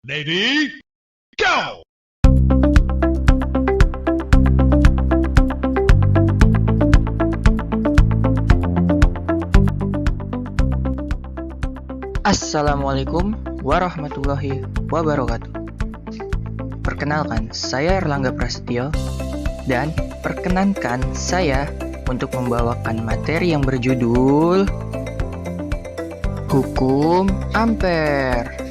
Ready, go! Assalamualaikum warahmatullahi wabarakatuh. Perkenalkan, saya Erlangga Prasetyo dan perkenankan saya untuk membawakan materi yang berjudul Hukum Ampere.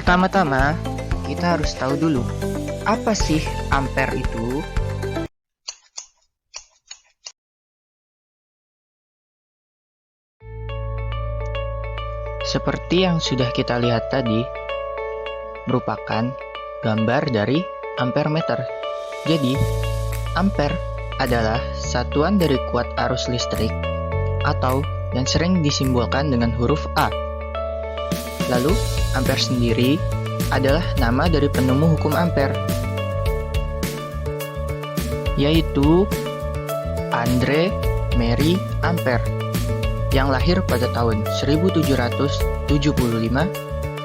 Pertama-tama, kita harus tahu dulu, apa sih ampere itu? Seperti yang sudah kita lihat tadi, merupakan gambar dari ampere meter. Jadi, ampere adalah satuan dari kuat arus listrik atau yang sering disimbolkan dengan huruf A. Lalu, ampere sendiri adalah nama dari penemu hukum ampere, yaitu Andre Marie Ampere, yang lahir pada tahun 1775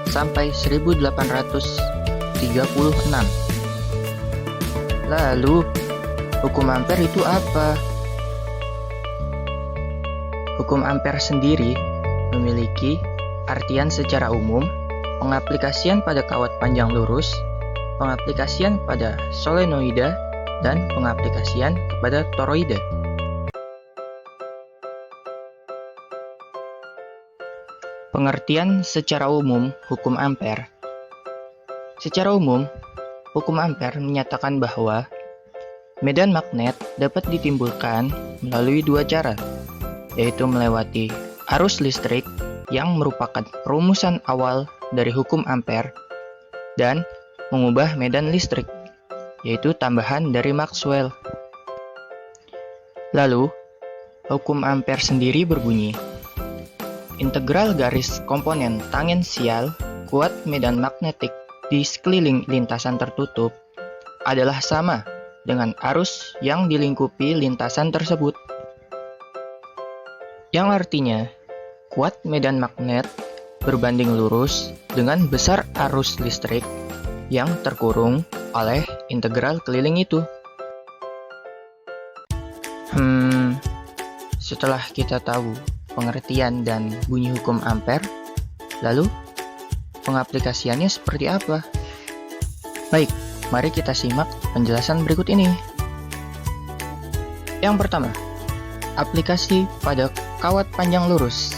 sampai 1836. Lalu, hukum ampere itu apa? Hukum ampere sendiri memiliki artian secara umum, pengaplikasian pada kawat panjang lurus, pengaplikasian pada solenoida, dan pengaplikasian kepada toroida. Pengertian secara umum hukum ampere. Secara umum, hukum ampere menyatakan bahwa medan magnet dapat ditimbulkan melalui dua cara, yaitu melewati arus listrik yang merupakan perumusan awal dari hukum ampere dan mengubah medan listrik, yaitu tambahan dari Maxwell. Lalu, hukum ampere sendiri berbunyi, integral garis komponen tangensial kuat medan magnetik di sekeliling lintasan tertutup adalah sama dengan arus yang dilingkupi lintasan tersebut. Yang artinya, kuat medan magnet berbanding lurus dengan besar arus listrik yang terkurung oleh integral keliling itu. Setelah kita tahu pengertian dan bunyi hukum ampere, lalu pengaplikasiannya seperti apa? Baik, mari kita simak penjelasan berikut ini. Yang pertama, aplikasi pada kawat panjang lurus.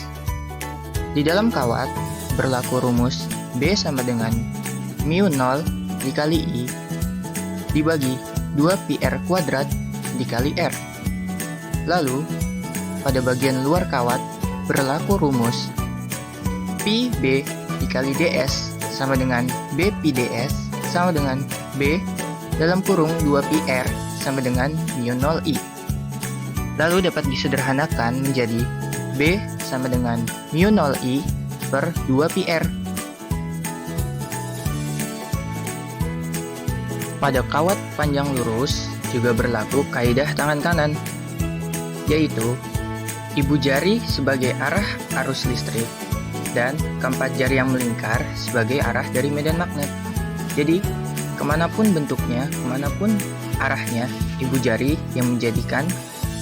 Di dalam kawat berlaku rumus B sama dengan mu0 dikali I dibagi 2πr kuadrat dikali R. Lalu, pada bagian luar kawat berlaku rumus Pb dikali ds sama dengan Bpds sama dengan B dalam kurung 2πr sama dengan mu0 I. Lalu dapat disederhanakan menjadi B sama dengan mu0 I per 2πr. Pada kawat panjang lurus juga berlaku kaidah tangan kanan, yaitu ibu jari sebagai arah arus listrik dan keempat jari yang melingkar sebagai arah dari medan magnet. Jadi, kemanapun bentuknya, kemanapun arahnya, ibu jari yang menjadikan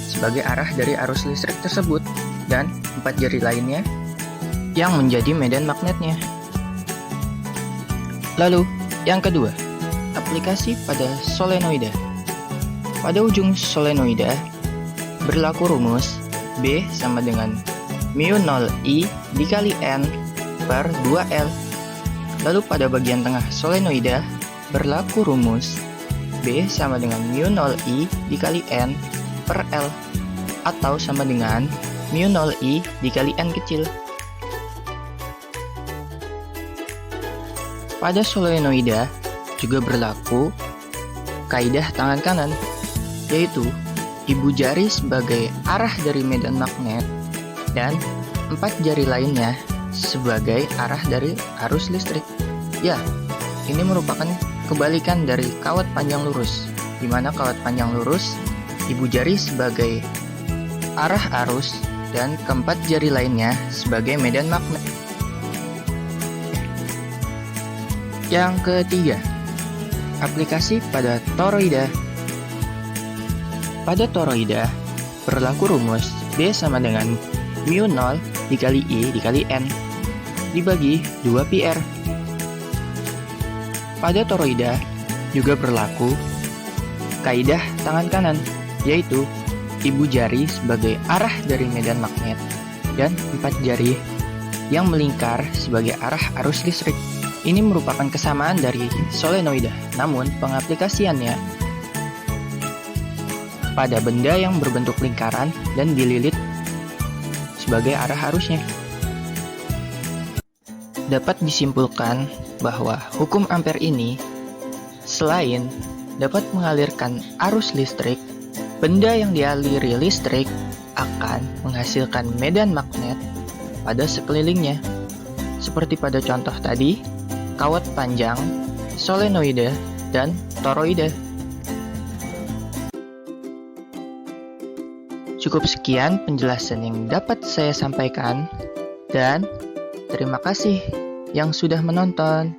sebagai arah dari arus listrik tersebut, dan empat jari lainnya yang menjadi medan magnetnya. Lalu, yang kedua, aplikasi pada solenoida. Pada ujung solenoida berlaku rumus B sama dengan mu0 I dikali N per 2L. Lalu pada bagian tengah solenoida berlaku rumus B sama dengan mu0 I dikali N per L, atau sama dengan mu0 I dikali N kecil. Pada solenoida juga berlaku kaidah tangan kanan, yaitu ibu jari sebagai arah dari medan magnet dan empat jari lainnya sebagai arah dari arus listrik. Ya, ini merupakan kebalikan dari kawat panjang lurus, di mana kawat panjang lurus ibu jari sebagai arah arus dan keempat jari lainnya sebagai medan magnet. Yang ketiga, aplikasi pada toroida. Pada toroida, berlaku rumus B sama dengan mu0 dikali I dikali N dibagi 2πr. Pada toroida juga berlaku kaidah tangan kanan, yaitu ibu jari sebagai arah dari medan magnet dan 4 jari yang melingkar sebagai arah arus listrik. Ini merupakan kesamaan dari solenoida, namun pengaplikasiannya pada benda yang berbentuk lingkaran dan dililit sebagai arah arusnya. Dapat disimpulkan bahwa hukum Ampere ini selain dapat mengalirkan arus listrik, benda yang dialiri listrik akan menghasilkan medan magnet pada sekelilingnya. Seperti pada contoh tadi, kawat panjang, solenoida, dan toroida. Cukup sekian penjelasan yang dapat saya sampaikan, dan terima kasih yang sudah menonton.